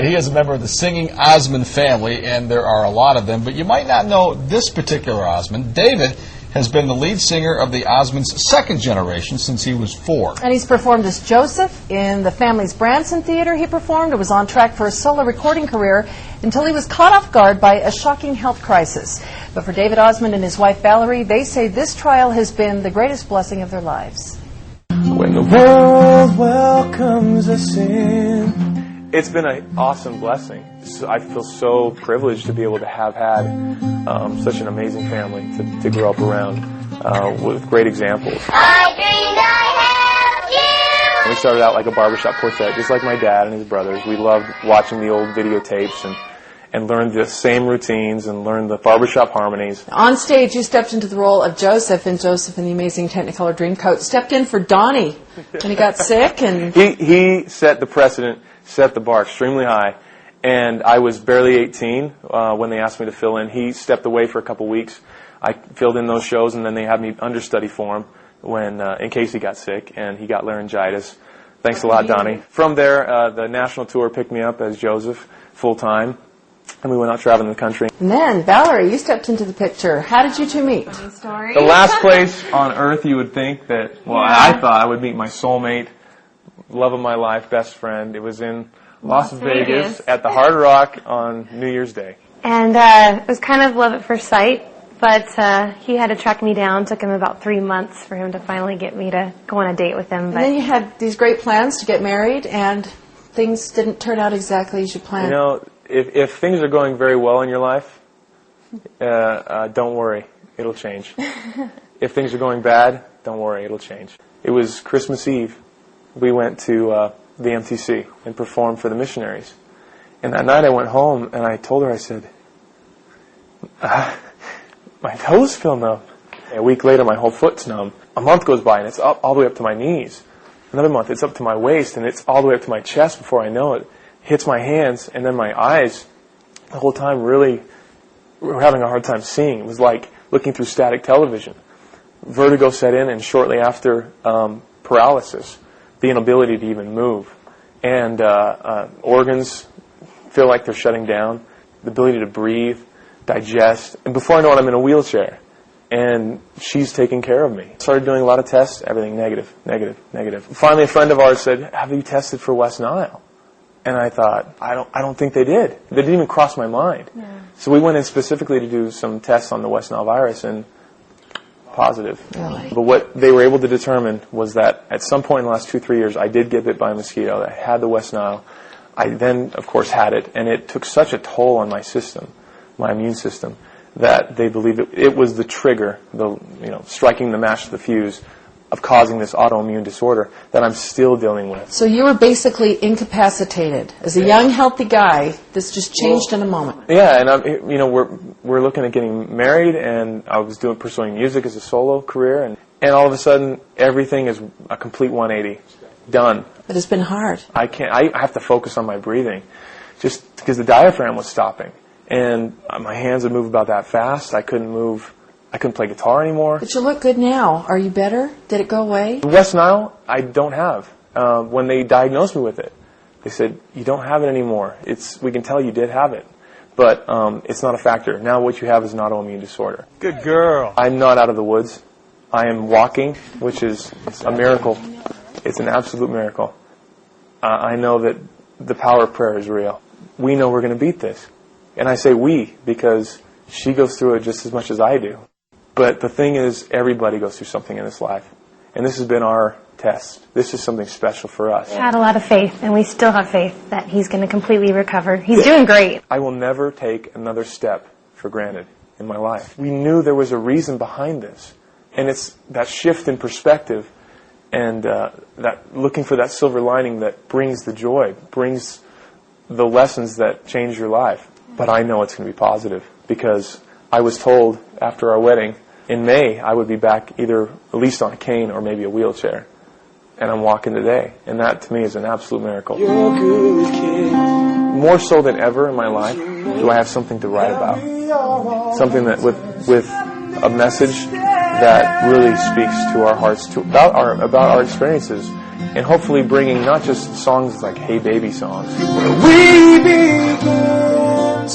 He is a member of the singing Osmond family, and there are a lot of them, but you might not know this particular Osmond. David has been the lead singer of the Osmonds' second generation since he was 4. And he's performed as Joseph in the family's Branson Theater. He performed and was on track for a solo recording career until he was caught off guard by a shocking health crisis. But for David Osmond and his wife Valerie, they say this trial has been the greatest blessing of their lives. When the world welcomes us in. It's been an awesome blessing. I feel so privileged to be able to have had such an amazing family to grow up around with great examples. I dreamed I had you. We started out like a barbershop quartet, just like my dad and his brothers. We loved watching the old videotapes and learned the same routines and learned the barbershop harmonies. On stage, you stepped into the role of Joseph, and Joseph in the Amazing Technicolor Dreamcoat stepped in for Donnie when he got sick. And he set the precedent, set the bar extremely high, and I was barely 18 when they asked me to fill in. He stepped away for a couple weeks. I filled in those shows, and then they had me understudy for him when in case he got sick, and he got laryngitis. Thanks a lot, Donnie. From there, the national tour picked me up as Joseph full-time, and we went out traveling the country. And then, Valerie, you stepped into the picture. How did you two meet? The last place on earth you would think that, well, I thought I would meet my soulmate, love of my life, best friend. It was in Las Vegas at the Hard Rock on New Year's Day. And it was kind of love at first sight, but he had to track me down. It took him about 3 months for him to finally get me to go on a date with him. And then you had these great plans to get married, and things didn't turn out exactly as you planned. You know, if things are going very well in your life, don't worry, it'll change. If things are going bad, don't worry, it'll change. It was Christmas Eve. We went to the MTC and performed for the missionaries. And that night I went home and I told her, I said, my toes feel numb. A week later, my whole foot's numb. A month goes by and it's up all the way up to my knees. Another month, it's up to my waist and it's all the way up to my chest before I know it. Hits my hands, and then my eyes, the whole time really were having a hard time seeing. It was like looking through static television. Vertigo set in, and shortly after, paralysis, the inability to even move. And organs feel like they're shutting down, the ability to breathe, digest. And before I know it, I'm in a wheelchair. And she's taking care of me. Started doing a lot of tests, everything negative, negative, negative. Finally, a friend of ours said, have you tested for West Nile? And I thought, I don't think they did. They didn't even cross my mind. Yeah. So we went in specifically to do some tests on the West Nile virus, and positive. Really? But what they were able to determine was that at some point in the last 2-3 years, I did get bit by a mosquito. I had the West Nile. I then, of course, had it, and it took such a toll on my system, my immune system, that they believed it was the trigger, striking the match to the fuse, of causing this autoimmune disorder that I'm still dealing with. So you were basically incapacitated. As a young, healthy guy, this just changed in a moment. Yeah, and we're looking at getting married, and I was pursuing music as a solo career, and all of a sudden, everything is a complete 180. Done. But it's been hard. I have to focus on my breathing, just because the diaphragm was stopping, and my hands would move about that fast. I couldn't move. I couldn't play guitar anymore. But you look good now. Are you better? Did it go away? West Nile, I don't have. When they diagnosed me with it, they said, you don't have it anymore. We can tell you did have it, but it's not a factor. Now what you have is an autoimmune disorder. Good girl. I'm not out of the woods. I am walking, which is a miracle. It's an absolute miracle. I know that the power of prayer is real. We know we're going to beat this. And I say we because she goes through it just as much as I do. But the thing is, everybody goes through something in this life. And this has been our test. This is something special for us. We had a lot of faith, and we still have faith that he's going to completely recover. He's doing great. I will never take another step for granted in my life. We knew there was a reason behind this. And it's that shift in perspective and that looking for that silver lining that brings the joy, brings the lessons that change your life. But I know it's going to be positive because I was told after our wedding in May I would be back either at least on a cane or maybe a wheelchair. And I'm walking today. And that to me is an absolute miracle. You're a good kid. More so than ever in my life do I have something to write about. Something that with a message that really speaks to our hearts, about our experiences, and hopefully bringing not just songs like "Hey Baby" songs. We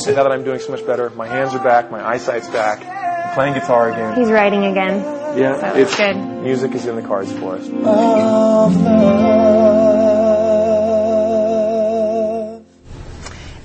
And now that I'm doing so much better, my hands are back, my eyesight's back, I'm playing guitar again. He's writing again. Yeah, So it's good. Music is in the cards for us.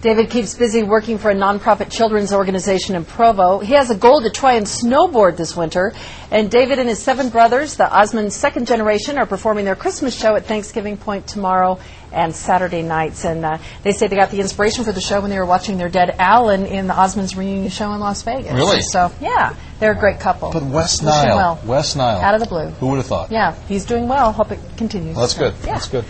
David keeps busy working for a nonprofit children's organization in Provo. He has a goal to try and snowboard this winter. And David and his 7 brothers, the Osmond second generation, are performing their Christmas show at Thanksgiving Point tomorrow and Saturday nights. And they say they got the inspiration for the show when they were watching their dad Alan in the Osmond's reunion show in Las Vegas. Really? So, yeah, they're a great couple. But West Wish him Nile. well. West Nile. Out of the blue. Who would have thought? Yeah, he's doing well. Hope it continues. Well, that's good. Yeah. That's good.